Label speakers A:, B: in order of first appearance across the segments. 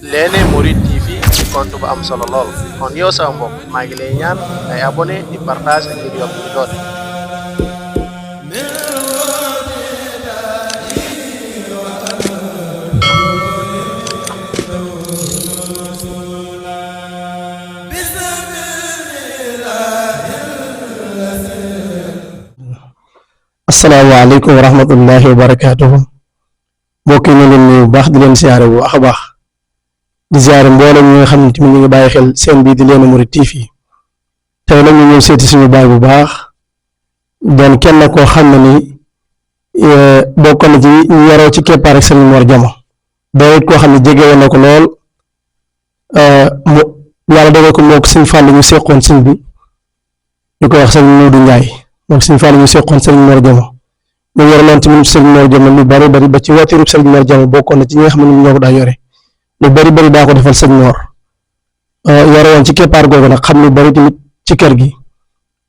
A: Lene Mouride TV di compte bu am solo lool kon yow sama mbokk maa ngi lay ñaan ay abonné di partage ngir yokk ñu doole.
B: asalaamaaleykum wa rahmatullahi wa barakaatuhu mbokk yi ñu leen nuyu bu baax di leen siyaare bu baax a baax di siyaare mboolem ñi nga xam ne tamit ñu ngi bàyyi xel seen bii di Léna Mouride TV tey nag ñu ñëw seeti suñu baay bu baax doon kenn koo xam ne ni bokk na ci ñu yaroo ci keppaar ak Serigne Mor Diama doo it koo xam ne jege woon na ko lool mu yàlla dogal ko moog Serigne Fall ñu seqoon sëñ bi ñu koy wax Serigne Modou Ndiaye moom Serigne Fall ñu seqoon Serigne Mor Diama mu yor loon tamit Serigne Mor Diama lu bari bari ba ci watiirub Serigne Mor Diama bokkoon na ci ñi nga xam ne ñoo ko daa yore lu bari bari daa ko defal Serigne Mor yore woon ci keppaar googu nag xam lu bari tamit ci kër gi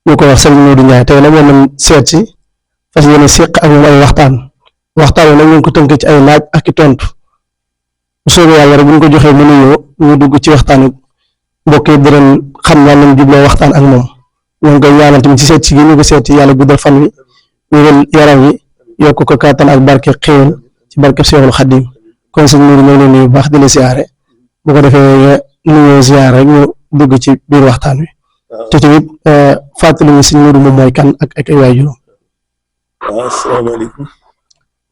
B: ñu koy wax Serigne Modou Ndiaye tey nag moom lañ seet si fas yéene seq ak moom ay waxtaan wi nag ñu ngi ko tënk ci ay laaj ak i tontu bu soobee yàlla rek bu ñu ko joxee mu nuyoo ñu dugg ci waxtaan wi mbokk yi dinañ xam lan lañ jubloo waxtaan ak moom ñoo ngi koy ñaanal tamit ci seet si gi ñu ko seet si yàlla guddal fan wi wéral yaram wi yokk ko kàttan ak barke xéewal ci barke Seexul Xadiim kon sëñ Mouride ñoo leen nuyu baax di la siyaare bu ko defee nuyoo siyaare rek ñu dugg ci biir waxtaan wi te tamit fàttali ñu sëñ Mouride moom mooy kan ak ay waajuram.
C: waaw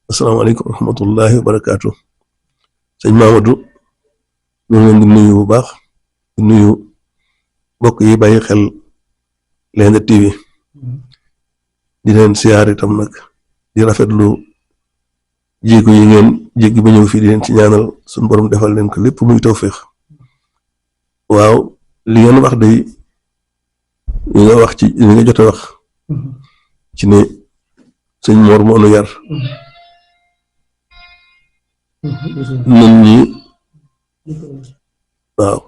C: asalaamaaleykum wa rahmatullahi wa barakaatu sëñ Mamadou ñu ngi leen di nuyu bu baax di nuyu mbokk yi bàyyi xel Léna TV di leen siyaar itam nag di rafetlu jéego yi ngeen jéggi ba ñëw fii di leen ci ñaanal suñu borom defal leen ko lépp muy tawféex waaw li ngeen wax day li nga wax ci li nga jot a wax ci ne sëñ Mor moo nu yar nit ñi waaw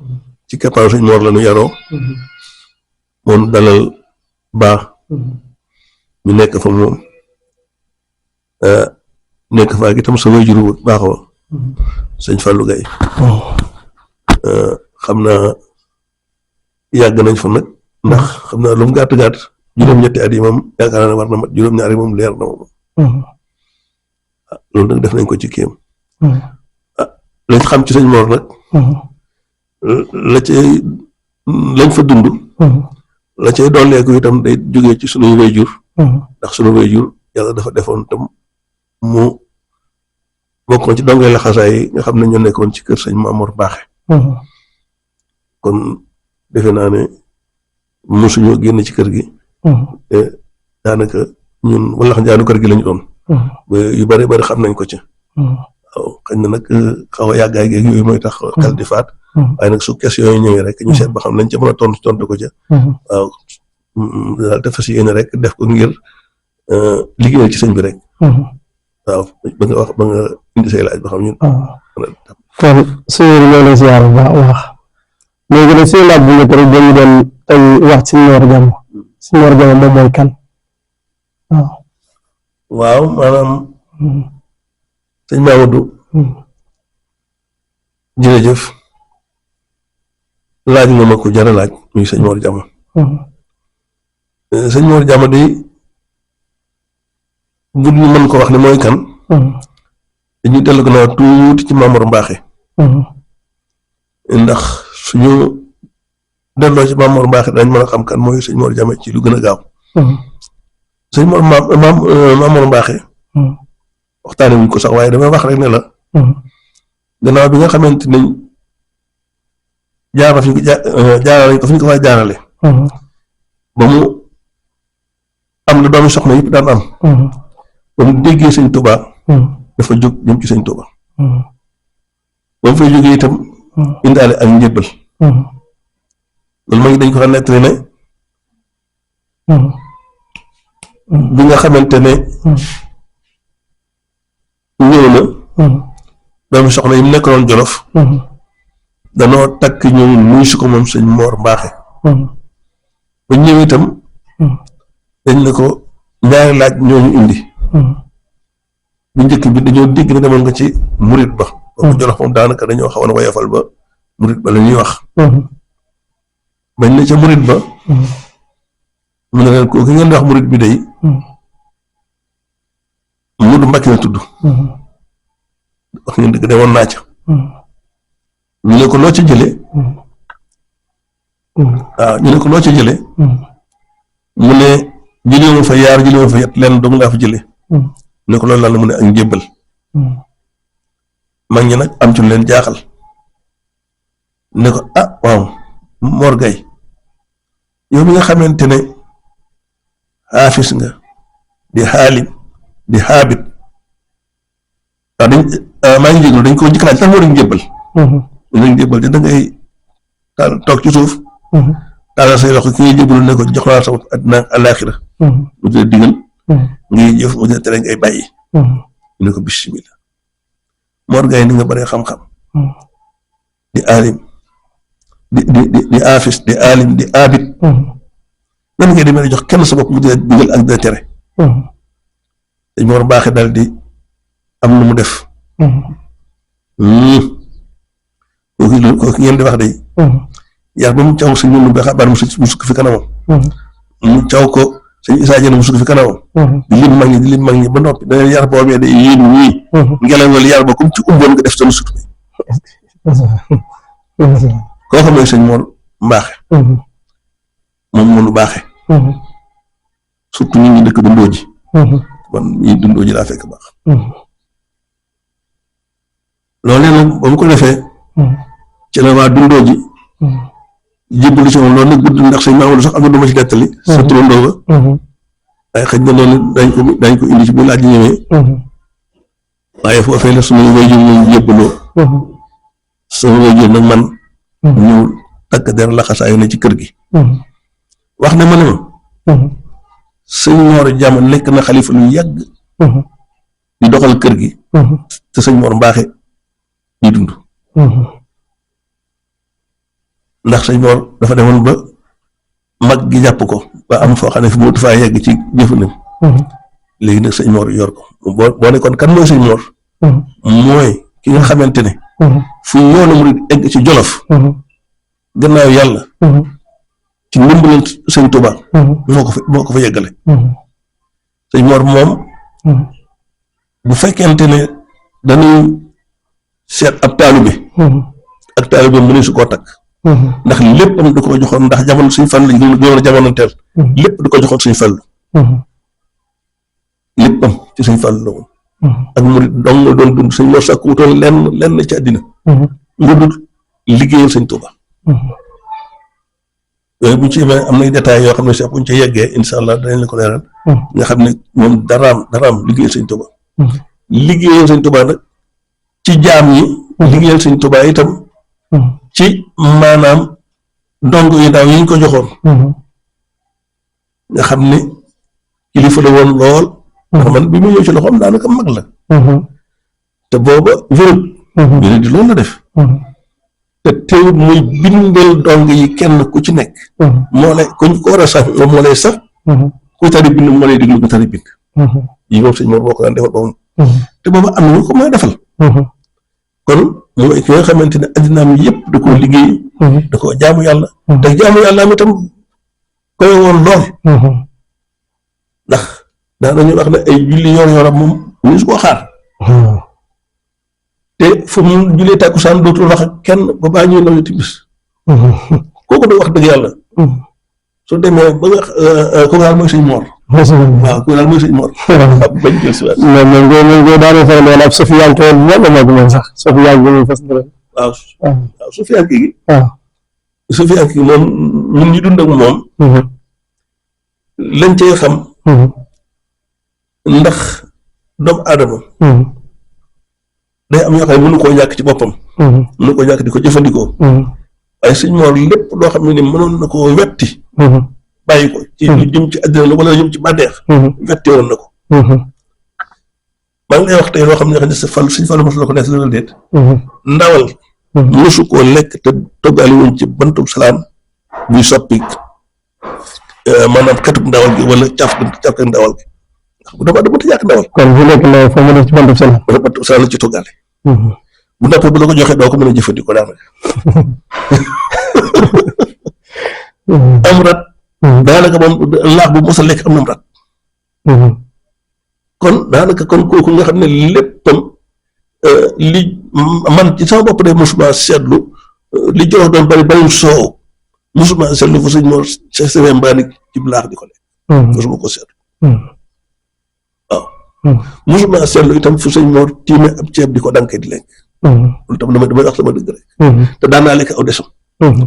C: ci keppaaru sëñ Mor la nu yaroo moom dalal baax ñu nekk fa moom nekk fa ak itam sa waajur bu baax wa sëñ Fallou Gaye xam naa yàgg nañ fa nag ndax xam naa lu mu gàtt gàtt juróom-ñetti at yi moom yaakaar naa ne war na mat juróom-ñaari moom leer na moom loolu nag def nañ ko ci kéem lañ xam ci sëñ Mor nag lañ fa dund la cay dolleeku itam day jógee ci sunuy waajur ndax sunu waajur yàlla dafa defoon tam mu bokkoon ci dongay laxasaay yi nga xam ne ñoo nekkoon ci kër sëñ Mamour Baaxe kon defe naa ne mosuñoo génn ci kër gi daanaka ñun walax njaanu kër gi lañu doon ba yu bari bari xam nañ ko ci waaw xëy na nag xaw a yàggaay geeg yooyu mooy tax xel di faat waaye nag su question yooyu ñëwee rek ñu seet ba xam lañ ca mën a tontu ko ca waaw daal dafa si yéene rek def ko ngir liggéeyal ci sëñ bi rek waaw ba nga indi say laaj ba xam ñun
B: kon suñu ñoo lay siyaar bu baax wax léegi nag suñu laaj bu njëkk rek dañu doon tey wax ci Mor Diama sëñ Mor Diama moom mooy kan
C: waaw maanaam sëñ Mamadou jërëjëf laaj nga ma ko jara laaj muy sëñ Mor Diama sëñ Mor Diama di bu ñu mën ko wax ne mooy kan dañuy dellu gannaaw tuuti ci Mamour Mbaaxe ndax suñu delloo ci Mamour Mbaaxe dañ mën a xam kan mooy sëñ Mor Diama ci lu gën a gaaw sëñ Mor Mamour Mbaaxe waxtaane wuñ ko sax waaye damay wax rek ne la gannaaw bi nga xamante ne jaarale nañ ko fi ñu ko fay jaarale ba mu am la doomi soxna yëpp daan am ba mu déggee sëñ Tuubaa dafa jóg jëm ci sëñ Tuubaa ba mu fay jógee itam indaale ak njëbbal loolu ma ngi dañ ko xam nettali ne bi nga xamante ne ñëw na doomi soxna yi mu nekkaloon Jolof danoo takk ñëw muy si ko moom sëñ Mor Mbaaxe ba ñëw itam dañ ne ko ñaari laaj ñooñu indi bu njëkk bi dañoo dégg ne demoon nga ci murit ba boobu Jolof moom daanaka dañoo xawoon a woyofal ba murit ba la ñuy wax bañ ne ca murit ba mu ne leen kooku ngeen di wax murit bi day Mudu Mbàkke la tudd wax ngeen dëgg demoon naa ca ñu ne ko loo ci jëlee waaw ñu ne ko loo ci jëlee mu ne jëlee ma fa yaar jëlee ma fa yet lenn dong laa fa jëlee ne ko loolu lan la mu ne ak njébbal mag ñi nag am ci lu leen jaaxal ne ko ah waaw Mor Gaye yow mi nga xamante ne xaafis nga di xaalim di xaabit waaw maa ngi jéglu dañ ko njëkk laaj tax moo dañ njébbal dañ njébbal te da ngay toog ci suuf taalal say loxo ki ngay jébbalu ne ko jox naa sa àddina ak àllaaxira mu dee digal ngay jëf mu dee tere ngay bàyyi ñu ne ko bismillah Mor Gaye ni nga bëree xam-xam di aalim di aafis di aalim di aabit nan ngay demee jox kenn sa bopp mu dee digal ak dee tere dañ ma war baaxee daal di am lu mu def kooku ngeen di wax de yar ba mu caw sëñ Mourou Mbaye xabaar mu sukk fi kanamam mu caw ko sëñ Issa Dieng mu sukk fi kanamam di lim mag ñi ba noppi dana yar boobee day yéen ñii ngelaw loolu yar ba comme ci umboon nga def sama sut koo xam ne sëñ Mor Mbaaxe moom mënu baaxe surtout ñun ñi dëkk dundoo ji man ñi dundoo ji laa fekk baax loolu nag ba mu ko defee ci la waa dundoo ji jébbalu ci moom loolu nag gudd ndax sëñ Mamadou sax am na du ma ci nettali sa turandoo ba waaye xëy na loolu dañ ko indi ci bu laaj ñëwee waaye foofee la suma waajur moom jébbaloo sama waajur nag man ñëw takk der laxasaayu ne ci kër gi wax ne ma ne ma sëñ Mor Jàmm nekk na xalifa lu yàgg di doxal kër gi te sëñ Mor Mbaaxe di dund ndax sëñ Mor dafa demoon ba mag gi jàpp ko ba am foo xam ne fi mu faa yegg ci jëfandam léegi nag sëñ Mor yor ko boo ne kon kan mooy sëñ Mor mooy ki nga xamante ne fu yoonu murid egg ci Jolof gannaaw yàlla ci ndimbalal sëñ Tuuba moo ko fa yeggale sëñ Mor moom bu fekkente ne dañuy seet ab taalibe ak taalibe mu ne su koo takk ndax léppam da ko joxoon ndax jamono suñ fan lañ doon jamono teel lépp da ko joxoon suñ fallu léppam ci suñ fallu la woon ak murid dong nga doon dund suñ Mor sàkku wutoon lenn ci àddina nga dul liggéeyal sëñ Tuuba yooyu bu ñu ci yemee am nay détails yoo xam ne sax bu ñu ci yeggee incha allah danañ la ko leeral nga xam ne moom daraam liggéeyal sëñ Tuuba liggéeyal sëñ Tuuba nag ci jaam ñi liggéeyal sëñ Tuuba itam ci maanaam dong yu daaw yi ñu ko joxoon nga xam ne kilifa la woon lool ndax man bi mu ñëw ci loxoom daanaka mag la te booba wérut wérut di loolu la def te teewut muy bindal dong yi kenn ku ci nekk moo lay kuñ ko war a sax moom moo lay sax ku tari bind moo lay déglu ku tari bind yi moom sëñ Mor boo ko daan defal boobu te booba am na ñu ko mën a defal kon mooy ki nga xamante ne addinaam yëpp da koo liggéey da koo jaamu yàlla te jaamu yàlla am itam koy woon lool ndax daanañu wax ne ay julli yor-yoram moom ñu su ko xaar te fu mu jullee tàkkusaan dootul wax ak kenn ba baa ñuy naw timis kooku da wax dëgg yàlla su demee ba nga kooku daal mooy sëñ Mor waaw kooku daal mooy sëñ Mor bañ jël si waat
B: moom ngoo daanee faral wala ab Sofiyaan ko wala moom sax Sofiyaan bi muy fas dara
C: waaw Sofiyaan gi Sofiyaan gi moom ñun ñu dund ak moom lañ cee xam ndax doomu aadama day am yoo xam ne mënu koo ñàkk ci boppam mënu koo ñàkk di ko jëfandikoo waaye sëñ Mor lépp loo xam ne ni mënoon na koo wetti bàyyi ko ci lu jëm ci àddina la wala lu jëm ci bànneex wetti woon na ko maa ngi lay wax tey loo xam ne sa fal suñ falu mos la ko nekk la déet ndawal mosu koo lekk te toggaali woon ci bantub salaam buy soppi maanaam katub ndawal gi wala caf ndawal gi bu dama mënta ñàkk ndawal
B: kon bu nekk ndawal foo mu def ci bantub salaam
C: bantub salaam la ci toggaale bu noppee bu la ko joxee doo ko mën a jëfandikoo daanaka am rat daanaka moom laax bu mos a lekk am na rat kon daanaka kon kooku nga xam ne léppam li man ci sama bopp de mosuma seetlu li jox doon bari soow mosuma seetlu fu sëñ Mor Sëriñ Mbaani ci laax di ko lekk mosuma ko seetlu waaw mosuma seetlu itam fu sëñ Mor tiime ab ceeb di ko dankee di lekk loolu tam damay wax sama dëgg rek te daan naa lekk aw desam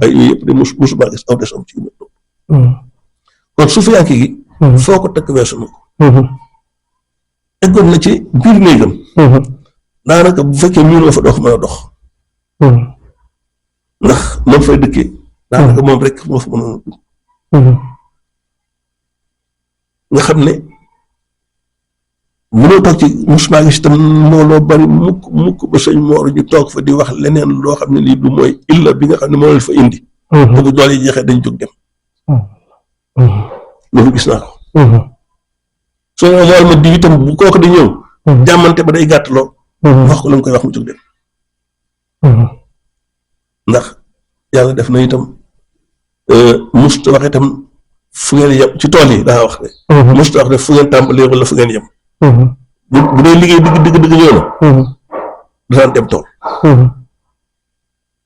C: ay yooyu yëpp de mosuma gis aw desam ci kon suufiyanke gi foo ko takk weesu na ko eggoon na ci biir néegam daanaka bu fekkee miinoo fa dox mën a dox ndax moom fay dëkkee daanaka moom rek moo fa mënoon nga xam ne mënoo toog ci mosuma gis itam mbooloo bari mukk ba sëñ Mor ñu toog fa di wax leneen loo xam ne lii du mooy illa bi nga xam ne moo leen fa indi te bu doole yi jeexee dañ jóg dem loolu gis naa ko soo mool ma di itam bu kooku di ñëw jàmmante ba day gàtt lool wax ko la nga koy wax mu jóg dem ndax yàlla def na itam musta wax itam fu ngeen yem ci tool yi daa wax ne musta wax ne fu ngeen tàmbalee wala fu ngeen yem bu dee liggéey dëgg ñëw na daan dem tool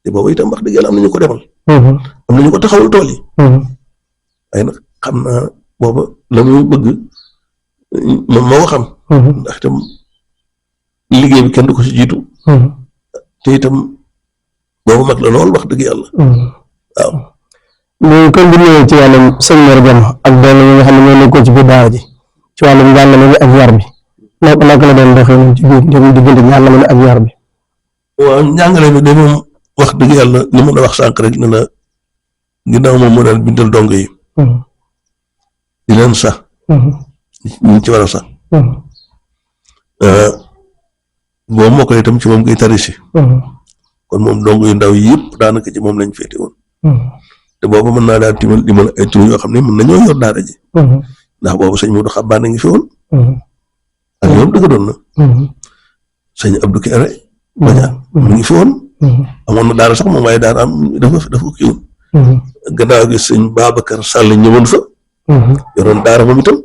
C: te boobu itam wax dëgg yàlla am na ñu ko demal am na ñu ko taxawul tool yi waaye nag xam naa booba la muy bëgg moom moo ko xam ndax itam liggéey bi kenn du ko ci jiitu te itam boobu mag la lool wax dëgg yàlla waaw
B: léegi kon bu ñëwee ci wàllum sëñ Mor Diama ak doon yi nga xam ne ñoo nekkoon ci biir daara ji ci wàllum njàngale bi ak yar bi naka la doon doxee moom ci biir diggante njàngale bi ak yar bi
C: waaw njàngale bi de moom wax dëgg yàlla li ma la wax sànq rek ne la ginnaaw moom moo daan bindal dong yi di leen sax ñu ci war a sax boo moo ko itam ci moom ngay tarisi kon moom dong yu ndaw yi yëpp daanaka ci moom lañ féete woon te boobu mën naa daal dimal ay tur yoo xam ne mën nañoo yor daara ji ndax boobu sëñ Modou Xabaan a ngi fi woon ak ñoom dëgg doon na sëñ Abdou Kéré Badiane mu ngi fi woon amoon na daara sax moom waaye daara am dafa kii woon gannaaw gi sëñ Babacar Sall ñëwoon fa yoroon daara moom itam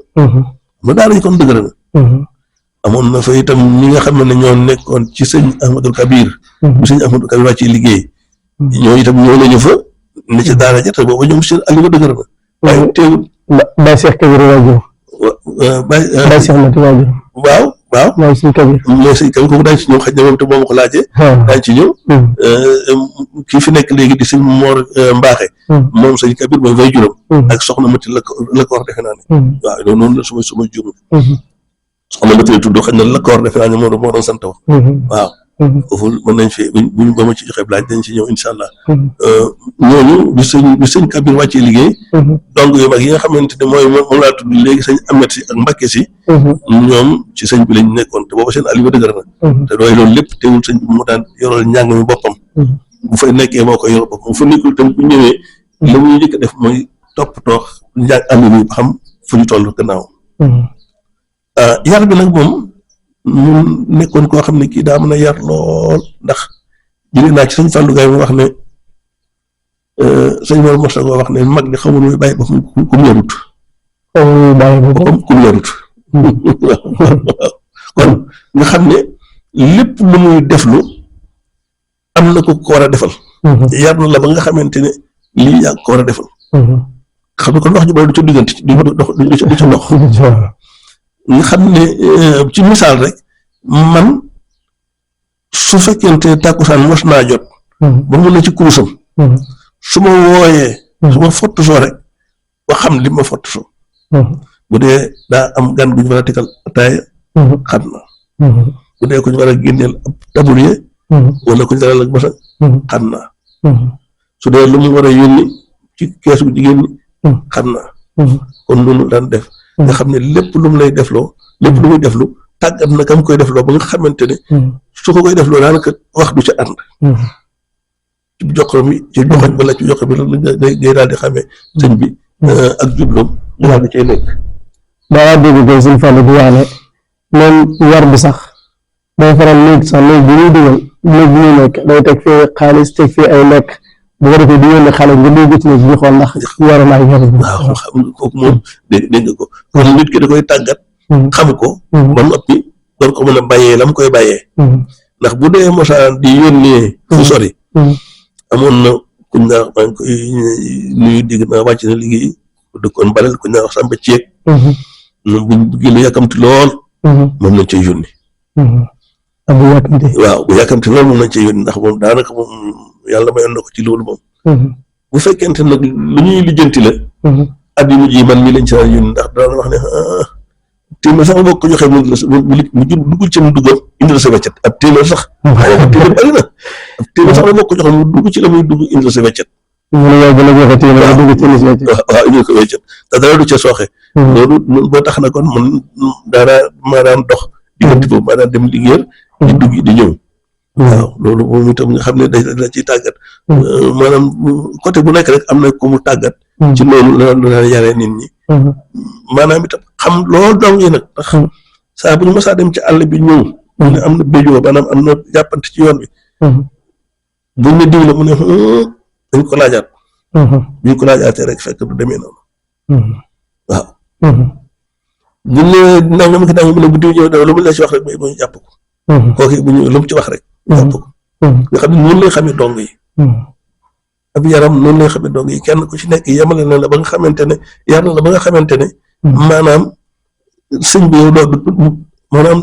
C: ma daara yi kon dëgg na amoon na fa itam ñi nga xam ne ñoo nekkoon ci sëñ Ahmadou Kabir bu sëñ Ahmadou Kabir wàcc ci liggéey ñoo itam ñoo nañu fa ne ci daara ja te booba ñoom seen aliwa dëgër na waaye teewul
B: Baye Cheikh Kabir waajur Baye Cheikh Mati waajur waaw mooy sëñ Kabir kooku daañu ci ñëw xaj na moom te moom ko laajee daañu ci ñëw kii fi nekk léegi di sëñ Mor Mbaaxe moom sëñ Kabir mooy way juróom ak soxna Mati la ko war defe naa ne waaw loolu noonu la suma juum soxna Mati la tudd xaj na la ko war defe naa ne moo doon sant wax waaw foofu mën nañ fi buñ ba ma ci joxe laaj dañ ci ñëw incha allah ñooñu bi sëñ Kabir wàccee liggéey donc yu mag yi nga xamante ne mooy moom laa tudd léegi sëñ Amet si ak Mbàkke si ñoom ci sëñ bi lañ nekkoon te booba seen aliwa dëgër na te dooy loolu lépp teewul sëñ bi moo daan yoral njàng mi boppam bu fay nekkee moo koy yor boppam bu fa nekkul tam bu ñëwee la muy njëkk a def mooy toppatoo njàng am yi ba xam fu ñu toll gannaaw yar bi nag moom mun nekkoon koo xam ne kii daa mën a yar lool ndax jëlee naa ci sëñ Fallou Gaye mu wax ne sëñ Mor Moussa koo wax ne mag di xamul muy bàyyi boppam ku mu yarut ku mu yarut kon nga xam ne lépp lu muy deflu am na ko war a defal yar na la ba nga xamante ne lii yaa ko war a defal xam ne kon wax ji bari du ca diggante du ca dox nga xam ne ci misaal rek man su fekkente tàkkusaan mos naa jot ba mun na ci kuusam su ma wooyee su ma fottu soo rek ba xam li ma fottu soo bu dee daa am gan gu ñu war a tegal ataaya xam na bu dee ku ñu war a génneel ab tablier wala ku ñu dalal ak basa xam naa su dee lu mu war a yónni ci kees gu jigéen ñi xam naa kon loolu daan def nga xam ne lépp lu mu lay defloo lépp lu muy deflu tàggat na kam koy defloo ba nga xamante ne su ko koy defloo daanaka wax du ca ànd ci joxo mi ci joxoñ wala ci joxo bi ngay daal di xamee sëñ bi ak jubloom mu daal di cay nekk daa dégg sëñ Fallou di wax ne même yar bi sax day faral léegi sax léegi bi ñuy dugal néeg bi ñu nekk day teg fii xaalis teg fii ay lekk bu ko defee di yónnee xale nga dugg ci néeg bi xool ndax waroon naa yor.
C: waaw xam nga kooku moom dégg nga ko kon nit ki da koy tàggat. xam ko. ba noppi doon ko mën a bàyyee la mu koy bàyyee. ndax bu dee mosaan di yónnee. fu sori. amoon na kuñ naa maa ngi koy nuyu dégg naa wàcc na liggéey ku dëkkoon balel kuñ naa wax Samba Ceeg. moom buñ bëggee lu yàkkamti lool. moom lañ cay yónni.
B: bu yàkkamti.
C: waaw bu yàkkamti lool moom lañ cay yónni ndax moom daanaka moom yàlla mayoon na ko ci loolu moom. bu fekkente nag lu ñuy lijjanti la. at yu mujj yi man mii lañ ci daan yónni ndax daan wax ne téeméer sax boo ko joxee mu duggul ci mu duggoon indi la sa weccet ab téeméer sax. ab téeméer bari na ab téeméer sax boo ko joxee mu dugg ci la muy dugg indi la sa weccet.
B: waaw
C: indi ko weccet te dara du ca sooxe. loolu boo tax na kon man maa daan dox diggante boobu maa daan dem liggéeyal. di dugg di ñëw. waaw loolu moom itam nga xam ne da ciy tàggat. maanaam côté bu nekk rek am na ku mu tàggat. ci loolu la daan yaree nit ñi. maanaam itam xam loolu dong yi nag ndax saa bu ñu mësaa dem ci àll bi ñëw. mu ne am na béjoo maanaam am na jàppante ci yoon bi. buñ ne diw la mu ne dañ ko laajaat. biñ ko laajaatee rek fekk du demee noonu. waaw. buñ ne nangam ak nangam mu ne bu diw ñëw lu mu la ci wax rek ba ñu jàpp ko. kooku bu ñu lu mu ci wax rek. jàpp ko nga xam ne noonu lay xamee dong yi. ab yaram noonu lay xamee dong yi kenn ku ci nekk yemale na la ba nga xamante ne yar na la ba nga xamante ne. maanaam sëñ bi yow maanaam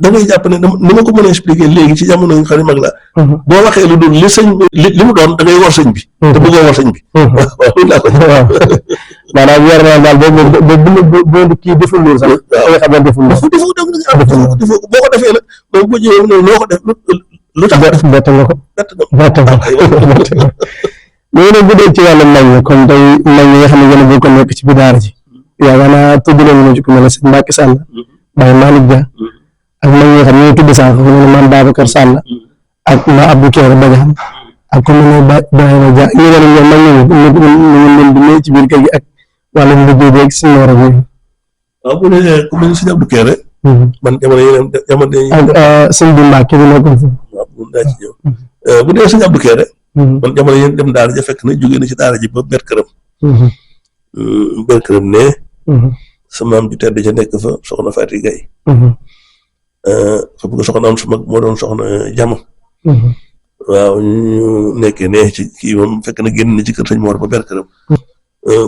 C: da ngay jàpp ne ni ma ko mën a expliquer léegi ci jamono yi xam ne mag la. boo waxee lu dul li sëñ bi li mu doon da ngay war sëñ bi. te bëggoo war sëñ bi. waaw loolu laa ko.
B: maanaam yar naa daal boo kii deful loolu sax. waaw nga xam ne deful loolu.
C: defoo boo ko defee nag moom bu ñëwee ne noo ko def lu tax.
B: bett nga ko. bett nga ko. léegi nag bu dee ci wàllu mag ñi comme tey mag ñi nga xam ne yéen a bokk nekk ci biir daara ji. yaakaar naa tudd nañu ma ci ku mel ne sëñ Mbacke Sall. Baye Malick Dia. ak mag ñi nga xam ne ñooy tudd sànq ku mel ne Mame Babacar Sall. ak Ma Abdou Kéré Badiane. ak ku mel ne Ibrahima Dia ñu ne leen mag ñi ñu leen di ne ci biir kër gi ak wàllum liggéey bi ak si noor ak yooyu.
C: waaw bu dee ku mel ne sëñ Abdou Kéré. man jamono yeneen jamono yi.
B: ak sëñ bi Mbacke bi nekkoon fi.
C: waaw bu daa ci ñëw. bu dee sëñ Abdou Kéré. man jamono yéen dem daara ja fekk na jógee na ci daara ji ba ber këram. ber këram ne. sa maam ju tedd ja nekk fa soxna Fatou Gaye. xam nga soxnaam su mag moo doon soxna Jama. waaw ñu nekkee ne ci kii moom fekk na génn na ci kër sëñ Mor ba ber këram.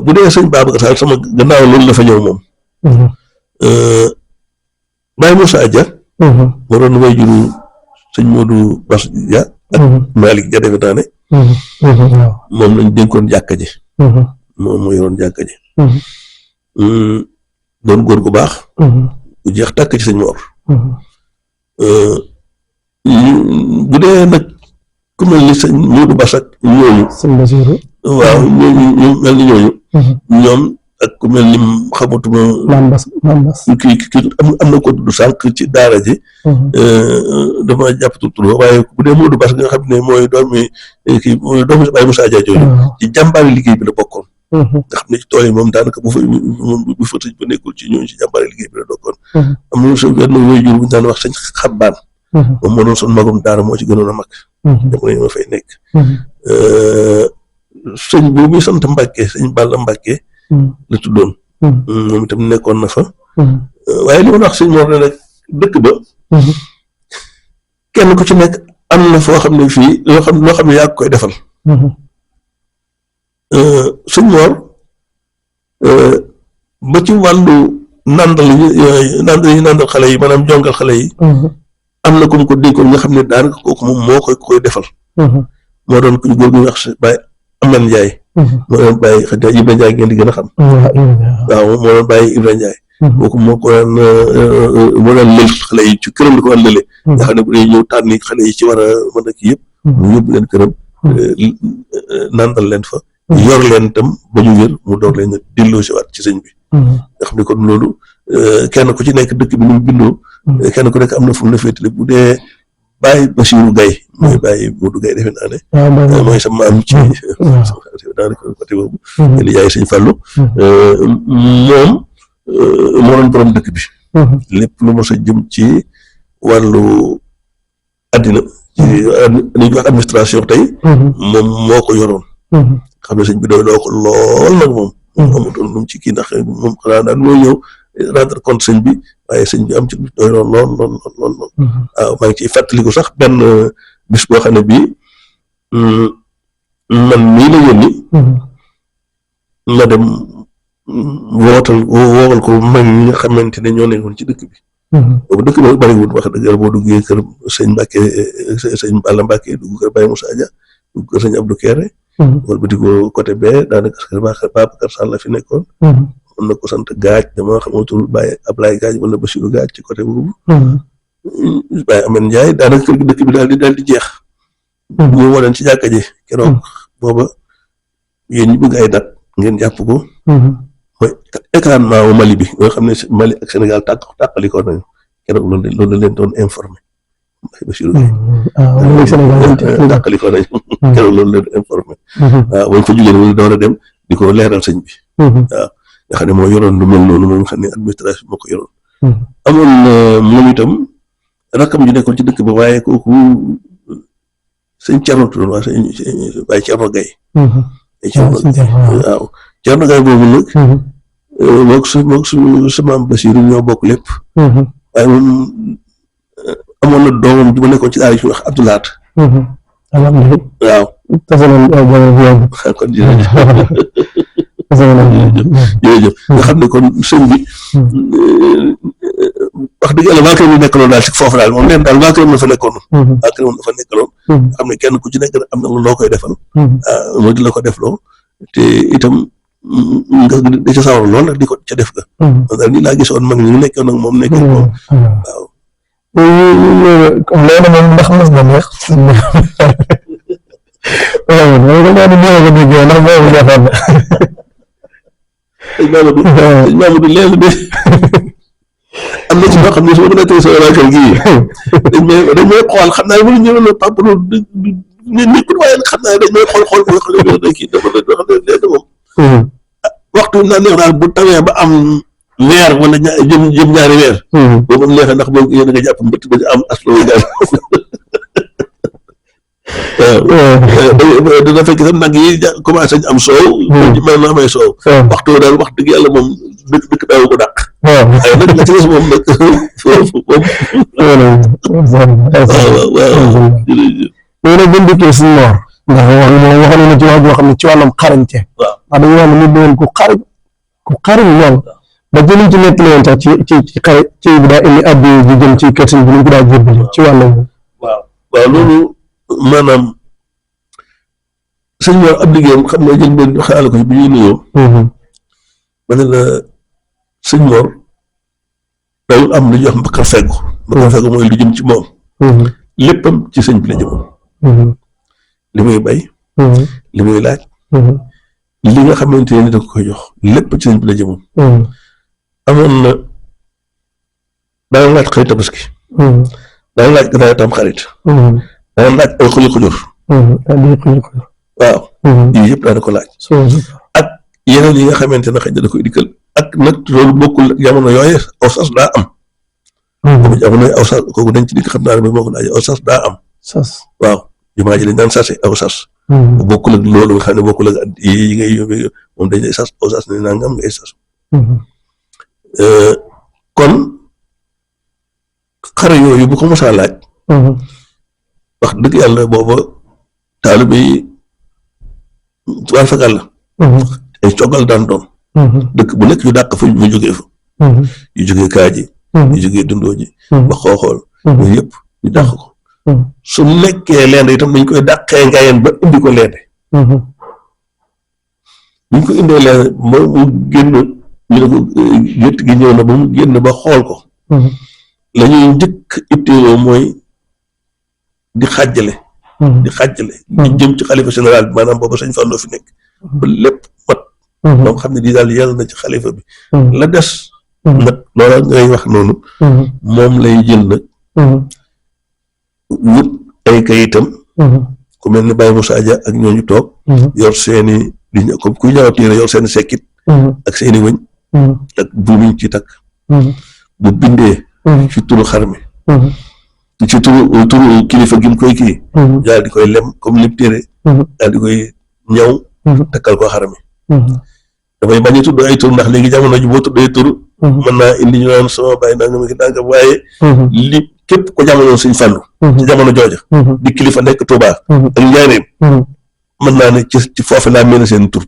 C: bu dee sëñ Babacar Sall sama gannaaw loolu la fa ñëw moom. Baye Moussa Dia. moo doon way juru sëñ Modou Bass Dia. ak Malick Dia defe naa ne. moom lañ dénkoon jàkka ji. moom moo yoroon jàkka ji. doon góor gu baax. bu jeex tàkk ci sëñ Mor. bu dee nag ku mel ni sëñ Modou Bass ak ñooñu.
B: sëñ Basiru.
C: waaw ñooñu ñu mel ni ñooñu. ñoom ak ku mel ni xamatuma.
B: Mame Bass.
C: kii am na ko du sànq ci daara ji. dama jàpp tur waaye bu dee Modou Bass nga xam ne mooy doomi kii mooy doomi Baye Moussa Dia jooju. ci jàmbaari liggéey bi la bokkoon. nga xam ne ci tool yi moom daanaka bu fa tëj ba nekkul ci ñooñu ci jàmbaari liggéey bi la bokkoon. am na sa benn waajur bu ñu daan wax sëñ Xabbaan. moom moo doon son magum daara moo ci gënoon a mag. jamono yi ma fay nekk. sëñ boobu muy sant Mbacke sëñ Balla Mbacke. la tuddoon. moom itam nekkoon na fa. waaye li ma wax sëñ Mor ne nag dëkk ba. kenn ku ci nekk am na foo xam ne fii loo xam ne yaa koy defal. sëñ Mor ba ci wàllu nandal yi nandal xale yi maanaam jongal xale yi. am na ku mu ko dénkoon nga xam ne daanaka kooku moom moo koy defal. moo doon ku ñu góor gu ñu wax Baye Amane Ndiaye. moo doon Baye xëy na Ibrahima Ndiaye ngeen di gën a xam. waaw moo doon Baye Ibrahima Ndiaye. kooku moo daan lël xale yi ci këram la ko daan lële. nga xam ne bu dee ñëw tànni xale yi ci war a mën a kii yëpp. mu yóbbu leen këram. nandal leen fa. yor leen itam ba ñu wér mu door leen a delloosiwaat ci sëñ bi. nga xam ne kon loolu kenn ku ci nekk dëkk bi ni mu bindoo. kenn ku nekk am na fu mu la féetale bu dee Baye Bassirou Gaye mooy Baye Modou Gaye defe naa ne. mooy sa maam ci. daanaka côté boobu. li jaay sëñ Fallou. moom moo doon borom dëkk bi. lépp lu mos a jëm ci wàllu àddina ci ni ñu wax administration tey moom moo ko yoroon xam ne sëñ bi doy loo ko lool nag moom amutoon lu mu ci kii ndax moom xanaa daal mooy ñëw rendre compte sëñ bi waaye sëñ bi am ci doy lool waaw maa ngi ciy fàttaliku sax benn bis boo xam ne bii man mii la yónni ma dem woowal ko mag ñi nga xamante ne ñoo nekkoon ci dëkk bi boobu dëkk bi bariwul wax dëgg yàlla boo duggee kër sëñ Mbacke sëñ Balla Mbacke dugg kër Baye Moussa Dia dugg kër sëñ Abdou Kéré wala ba di ko côté bee daanaka Babacar Sall la fi nekkoon mën na ko sant gaaj dama xamatul Baye Ablaye gaaj wala Bassirou gaaj ci côté boobu Baye Amène Ndiaye daanaka kër gi dëkk bi daal di jeex ñu woo leen ci jàkka ji keroog booba yéen ñi bëgg ay dat ngeen jàpp ko mooy éclatement wu Mali bi nga xam ne Mali ak Sénégal tàqalikoo nañu keroog loolu leen doon informé Bassirou Gueye tàqalikoo nañu keroog loolu leen informé waaw bañ fa jógee ne door a dem di ko leeral sëñ bi waaw nga xam ne moo yoroon lu mel noonu moom nga xam ne administration moo ko yoroon amoon moom itam rakam ju nekkoon ci dëkk ba waaye kooku sëñ Thierno tuddoon waa sëñ Baye Thierno Gueye waaw Thierno Gueye boobu nag mook su maam Bassirou ñoo bokk lépp waaye moom amoon na doomam ju ma nekkoon ci daara yi wax Abdoulaat waaw kon jërëjëf nga xam ne kon sëñ bi wax dëgg yàlla waa kër mu nekkaloon daal ci foofu daal moom leen daal waa kër na fa nekkoon waa kër na fa nekkaloon xam ne kenn ku ci nekk am na loo koy defal moo di la ko defloo te itam nga da ca sawar lool nag di ko ca def ga man daal nii laa gisoon mag ñu nekkoon nag moom nekkee moom waaw
B: loolu moom ndax mos na neex waaw loolu daa di ñëw ko déggee ndax boobu defoon na
C: sëñ Mamadou leen de am na ci ñoo xam ne su ma ko nekkee sa kër gii dañ may xool xam naa ne ñëw na papa nit ku waaye xam naa dañ may xool boo xam ne kii dafa leen moom waxtu naa neex daal bu tawee ba am weer wala jëm ñaari weer boobu am neexee ndax boobu yéen a nga jàpp mbëtt ba am aslo daal waaw dina fekk sax nag yi commencé am soow mel na amee soow waxtu daal wax dëgg yàlla moom dëkk daaw ko dàq waaye nag la ci des moom nag foofu moom waaw jërëjëf
B: loolu nag buñ dikkee si noor ndax waxoon na ci wax boo xam ne ci wàllum xarañte ndax dañu wax ne nit doon ku xarañ lool ba jëliñ ci nettali woon sax ci xare ci bi daa indi addi ji jëm ci kër sëñ bi ñu ko daa jébbale ci wàllum
C: waaw loolu maanaam sëñ Mor ab liggéeyam xam nga jël benn xaale ko bi ñuy nuyoo ma ne la sëñ Mor dawul am lu ñuy wax mbakar feggu mooy lu jëm ci moom léppam ci sëñ bi la jëmoon li muy bay li muy laaj li nga xamante ne da ko koy jox lépp ci sëñ bi la jëmoon amoon na daan laaj xëy tabaski daan laaj gannaaw tam xarit daan laaj ay xujur waaw yii yëpp daana ko laaj ak yeneen yi nga xamante ne xëy na da koy dikkal ak nag loolu bokkul jamono yooyu aw sas daa am boobu jamono aw sas kooku dañ ci dikk xam naa ne moo ko laaj aw sas daa am waaw jumaa ji dañ daan sase aw sas bokkul ak loolu nga xam ne bokkul ak yi ngay yóbbu moom dañ lay sas aw sas ne nangam ngay sas kon xare yooyu bu ko mosaa laaj wax dëgg yàlla booba taalibe yi tubaar fakal la ay coggal daan doon dëkk bu nekk yu dàq fa mu jógee fa yu jógee Kaaji yu jógee Dundoo ji ba Xooxool yooyu yëpp ñu dàq ko su nekkee leende itam dañ koy dàqee Ngayeen ba indi ko leende buñ ko indee leende ba mu génn ñu ne ko gétt gi ñëw na ba mu génn ba xool ko la ñuy njëkk itteewoo mooy di xàjjale di jëm ci xalifa général bi maanaam booba sëñ Fallou fi nekk ba lépp mat moom xam ne di daal yàlla na ci xalifa bi la des nag loola ngay wax noonu moom lay jël nag wut ay kayitam ku mel ni Baye Moussa Dia ak ñooñu toog yor seeni di comme kuy ñaaw téere yor seeni sekkit ak seeni wëñ ak buumiñ ci takk bu bindee ci turu xar mi ci turu kilifa gi mu koy kii. daal di koy lem comme lim téere. daal di koy ñaw. takkal ko xaram yi. damay bañ a tudd ay tur ndax léegi jamono ji boo tuddee tur. mën naa indi ñu naan sama bàyyi nangam ak nangam waaye. li képp ko jamono Sëñ Fallu. ci jamono jooja. di kilifa nekk Touba. ak Njaaréem. mën naa ne ci foofu laa mel seen tur.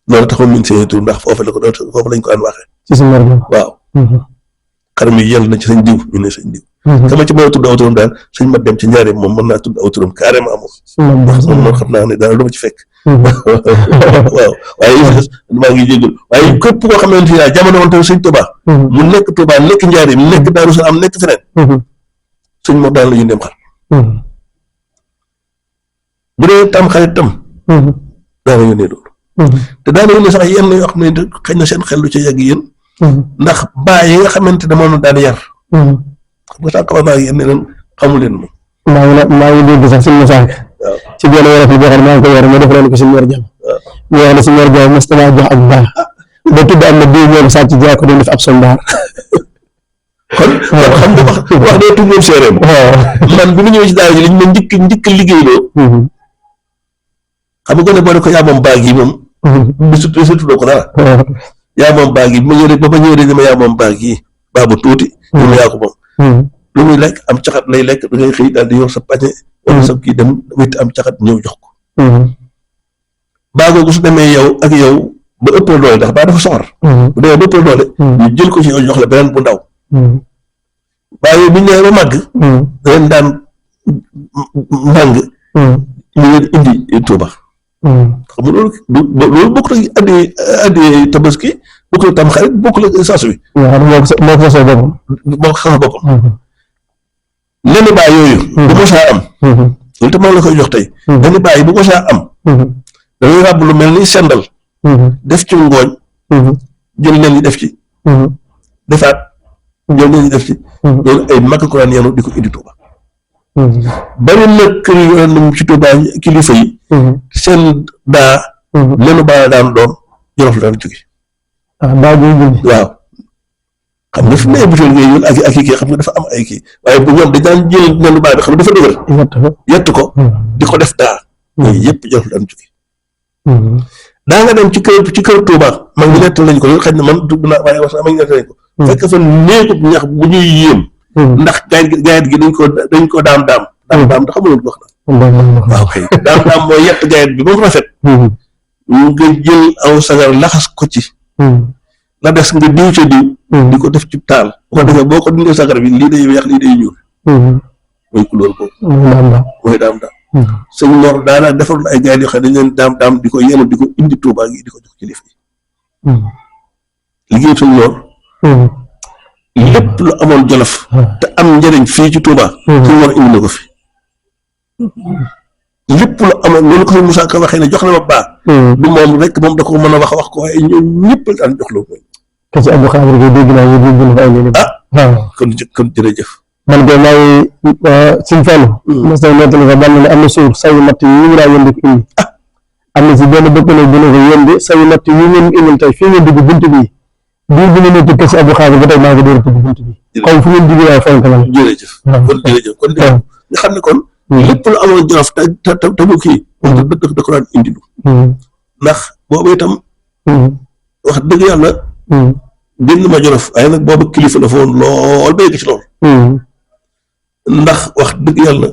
C: loolu taxul min seen tur ndax foofu la ko doon foofu lañ ko daan waxee. ci suñu waaw. xaram yi yàlla na ci sëñ diw ñu ne sëñ diw. sama ci mën tudd aw turam daal sëñ ma dem ci Njaaréem moom mën naa tudd aw turam carrément moom. ndax moom xam naa ne daal du ma ci fekk. waaw waaye maa ngi jégalu waaye képp koo xamante ne jamono woon tamit sëñ Touba. mu nekk Touba nekk Njaaréem nekk Daaru Salaam nekk feneen. sëñ moo daan la ñu dem xar. bu dee tam xarit tam. daana yónnee loolu. te daana yónnee sax yenn yoo xam ne xëy na seen xel lu ci yàgg yéen. ndax baay yi nga xamante ne moom daan yar. xam nga sax xamal naa yéen ne leen xamu leen moom.
B: maa ngi dégg sax suñu sànq. waaw ci benn wolof yi boo xam ne maa ngi koy yore ma def leen ko si Mor Diam. waaw ñu wax ne si Mor Diam mos na jox ak baax. ba tudd am na bii ñoom sàcc jaa ko doon def ab soldaar.
C: kon xam nga wax dee tudd moom séeréer man bi mu ñëwee ci daara ji liñ ma njëkk liggéeyloo. xam nga gone boo ne ko yaa moom baag yi moom. surtout doo ko dara. yaa moom baag yi ba ma ñëwee dañ ma yaa moom baag yi baabu tuuti. ñu ma yaa ko moom. lu muy lekk am caxat lay lekk da ngay xëy daal di yor sa pañe. wala sa kii dem witti am caxat ñëw jox ko. baagoogu su demee yow ak yow ba ëppal doole ndax baa dafa soxor. bu demee ba ëppal doole. ñu jël ko ci yow jox la beneen bu ndaw. waaye bi ñu nee ba màgg. da leen daan màng. ñu leen indi Tuuba. xam nga loolu bokkul ak addi tabaski bokkul ak tamxarit bokkul ak sasu bi.
B: waaw moo ko sosoo boppam.
C: moo ko sosoo boppam. lenn baay yooyu. bu ko saa am. loolu tam maa la koy jox tey. lenn baay bu ko saa am. dañuy ràbb lu mel ni sendal. def ci ngooñ. jël leen yi def ci. defaat jël leen yi def ci. loolu ay mag ko daan yenu di ko indi Tuuba. bari na kër yi yoon ci Tuuba kilifa yi. seen daa. lenu baa daan doon Jolof la daan jóge.
B: daa jóge
C: waaw. xam nga fi mu ne butéel ngay yoon ak i kii xam nga dafa am ay kii waaye bu ñoom dañ daan jël lenu baa bi xam nga dafa dëgër. yett ko di ko def daa. yooyu yëpp Jolof la daan jóge. daa nga dem ci kër Tuuba mag ngi nettal lañ ko loolu xëy na man dugg naa waaye wax mag ngi nettal lañ ko. fekk fa néegub ñax bu ñuy yéem. ndax gayet gi dañ ko daam da xamul wax na. waaw kay daam mooy yett gayet bi ba mu rafet. nga jël aw sagar laxas ko ci. la des nga diw ca diw. di ko def ci taal. bu ko defee boo ko dindee sagar bi lii day weex lii day ñuul. mooy couleur boobu. mooy daam. sëñ Mor daanaka defaroon ay gayet yoo xam ne dañ leen daam di ko yenu di ko indi Tuuba gi di ko jox kilifa yi. liggéey sëñ Mor. lépp lu amoon Jolof te am njëriñ fii ci Touba. suñu war a indi na ko fi. lépp lu amoon loolu ko fi Moussa Ka waxee ne jox na ma baax. du moom rek moom da ko mën a wax ko waaye ñoom ñëpp la daan jox loolu.
B: te ci Abdou Khadir Gueye dégg naa yéen ñu ay léegi.
C: waaw kon jërëjëf.
B: man de maa ngi Sëñ Fallu. mos nañu nettali ko ban ne am na suur sayu natt yi ñu laa yëndi ko indi. am na si benn dëkkandoo bu ne ko yëndi sayu natt yi ngeen indil tey fii ngeen dugg bunt bi. bii bi nga nekk kër si Abdou Khadir ba tey maa ngi door a tudd bunt bi. comme fu ngeen jugee waaye fonk na.
C: jërëjëf kon nga xam ne kon. lépp lu amoon Jolof te mu kii. da ko daan indi lu. ndax boobu itam. wax dëgg yàlla. génn ma Jolof waaye nag boobu kilifa la fa woon lool ba yegg ci lool. ndax wax dëgg yàlla.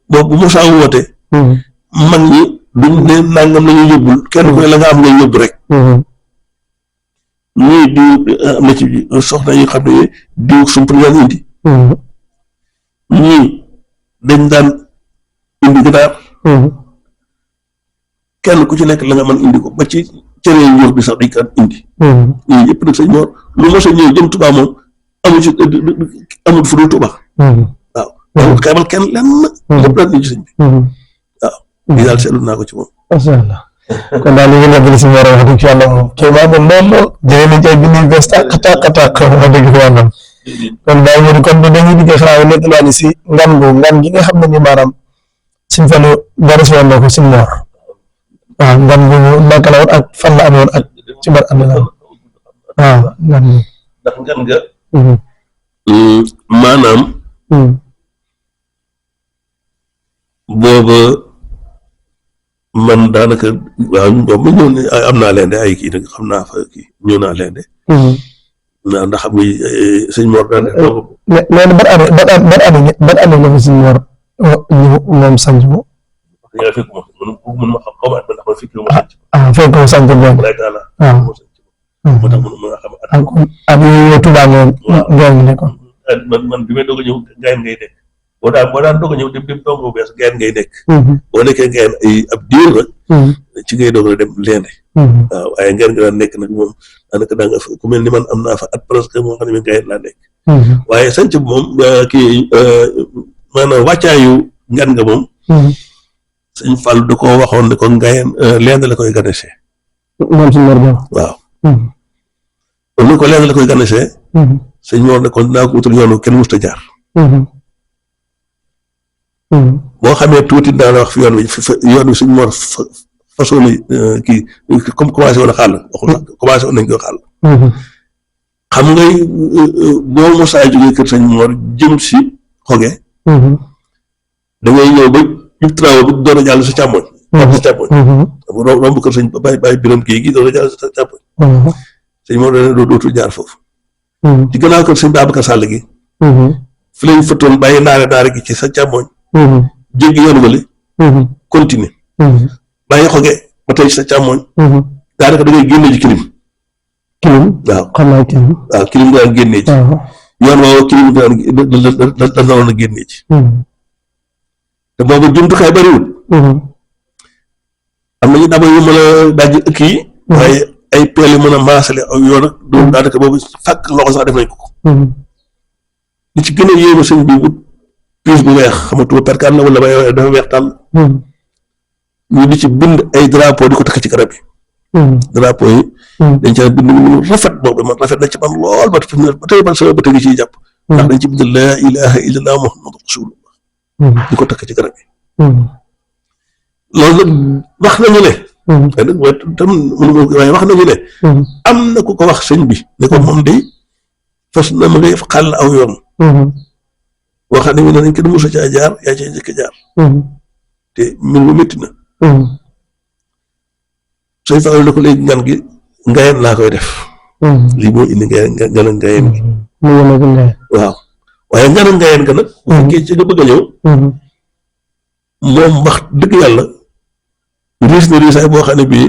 C: boobu bu Moussa woote. mag ñi duñ ne nangam la ñuy yóbbul kenn ku ne la nga am ngay yóbbu rek. ñii diw am na ci soxna yi xam ne diw sump la daan indi. ñii dañ daan indi ginaar. kenn ku ci nekk la nga mën indi ko ba ci cere ñor bi sax dañ ko indi. ñii yëpp nag sëñ Mor lu mos a ñëw jëm Tuuba moom amul ci amul fu dul Tuuba. waaw amul xeebal kenn lenn. lépp daan indi sëñ bi. waaw lii daal seetlu naa ko ci moom.
B: macha allah. kon daal li ngeen wax si Mor wax dëgg yàlla moom kii maa moom lool jëlee nañ ci ay bind yu bees tàq wax dëgg fa yàlla kon daal ñu kon dañuy diggee xanaa nekk naa ni si ngan gi nga xam ne ni maanaam Sëñ Fallu garis woon na ko si Mor waaw ngan bu naka la woon ak fan la amoon ak ci bar am na waaw ngan
C: ndax ngan nga maanaam booba man daanaka waaw boobu ma ñëw ne am naa leen de ay kii nag xam naa fa kii ñëw naa leen de. ndax xam nga sëñ Mor daan
B: léegi ban année la fa sëñ Mor ñëw moom sanc ko.
C: yaa fekk ma mën ma xam xaw ma ndax ma fekk ma sanc ko.
B: fekk ko sanc ko.
C: walaay taala moo tax mën a xam
B: ak ñu Tuubaa ngeen nekkoon.
C: man bi may doog a ñëw gayen ngay nekk boo daan doog a ñëw dem dongo bees gayen ngay nekk. boo nekkee gayen ay ab diir nag ci ngay doog a dem leende. waaw waaye ngeen nga daan nekk nag moom daanaka daa nga ku mel ni man am naa fa at presque moo xam ne gayen laa nekk. waaye sanc bi moom kii maanaam wàccaayu ngan nga moom. sëñ Fall da koo waxoon ne ko ngayen leende la koy ganese.
B: moom sëñ Mor Ba.
C: waaw. kon ni ko leende la koy ganese. sëñ Mor ne kon dinaa ko wutal yoonu kenn musta jaar. boo xamee tuuti naa la wax fi yoon wi sëñ Mor façon kii comme commencé woon a xàll waxul commencé woon nañ ko xàll. xam ngay boo mosaa jógee kër sëñ Mor jëm si xoge. da ngay ñëw ba jub travaux bi doon a jàll sa càmmoñ. sa càmmoñ. romb kër sëñ bàyyi biram kii gi doon a jàll sa càmmoñ. sëñ Mor dana dootul jaar foofu. ci gannaaw kër sëñ Babacar Sall gi. fi lañ fëttoon bàyyi naare gi ci sa càmmoñ. jéggi yoon wale. continuer. bàyyi xoge ba tey ci sa càmmoñ. daanaka da ngay génnee ci kilim. waaw
B: xam naa kilim.
C: waaw kilim daan génnee ci. yoon woowu kilim daan naroon a génnee ci. te boobu jumtukaay bariwul. am nañu daba yu mën a daj ëkk yi. waaye ay peel yu mën a maasale aw yoon ak doon daanaka boobu fàkk loxo sax def nañ ko. li ci gën a yéeme sëñ bi wut piis bu weex xamatuma perkaan la wala dafa weex tàll. ñu di ci bind ay drapeau di ko takk ci garab yi. drapeau yi. dañ ca bind mu rafet boobu man rafet na ci man lool ba tey man sama bët a ngi ciy jàpp. ndax dañ ci bind laa ilaha illallah muhammadu rasulullah. di ko takk ci garab yi. loolu nag wax nañu ne. waaye wax nañu ne. am na ku ko wax sëñ bi ne ko moom day fas na ma ngay xàll aw yoon. wax nañu ne nañ kenn musa caa jaar yaa cay njëkk jaar. te mbir mu métti na. sëñ Fall ne ko léegi ngan gi ngayeen laa koy def. lii moo indi ngayeen gi. waaw waaye ngayeen ga nag. bu fekkee ci nga bëgg a ñëw. moom wax dëgg yàlla. riis na riisaay boo xam ne bii.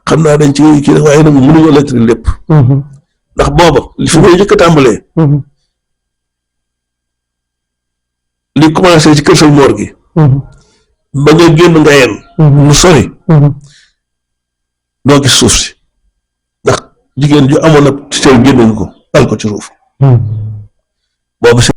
C: xam naa dañ ci kii rek waaye nag mënuñoo lettali lépp. ndax booba li fi may njëkk a tàmbalee. li commencé ci kër sëñ Mor gi. ba nga génn ngayeen. mu sori. doo gis suuf si. ndax jigéen ju amoon nag ci seen génn nga ko dal ko ci suuf. boobu si.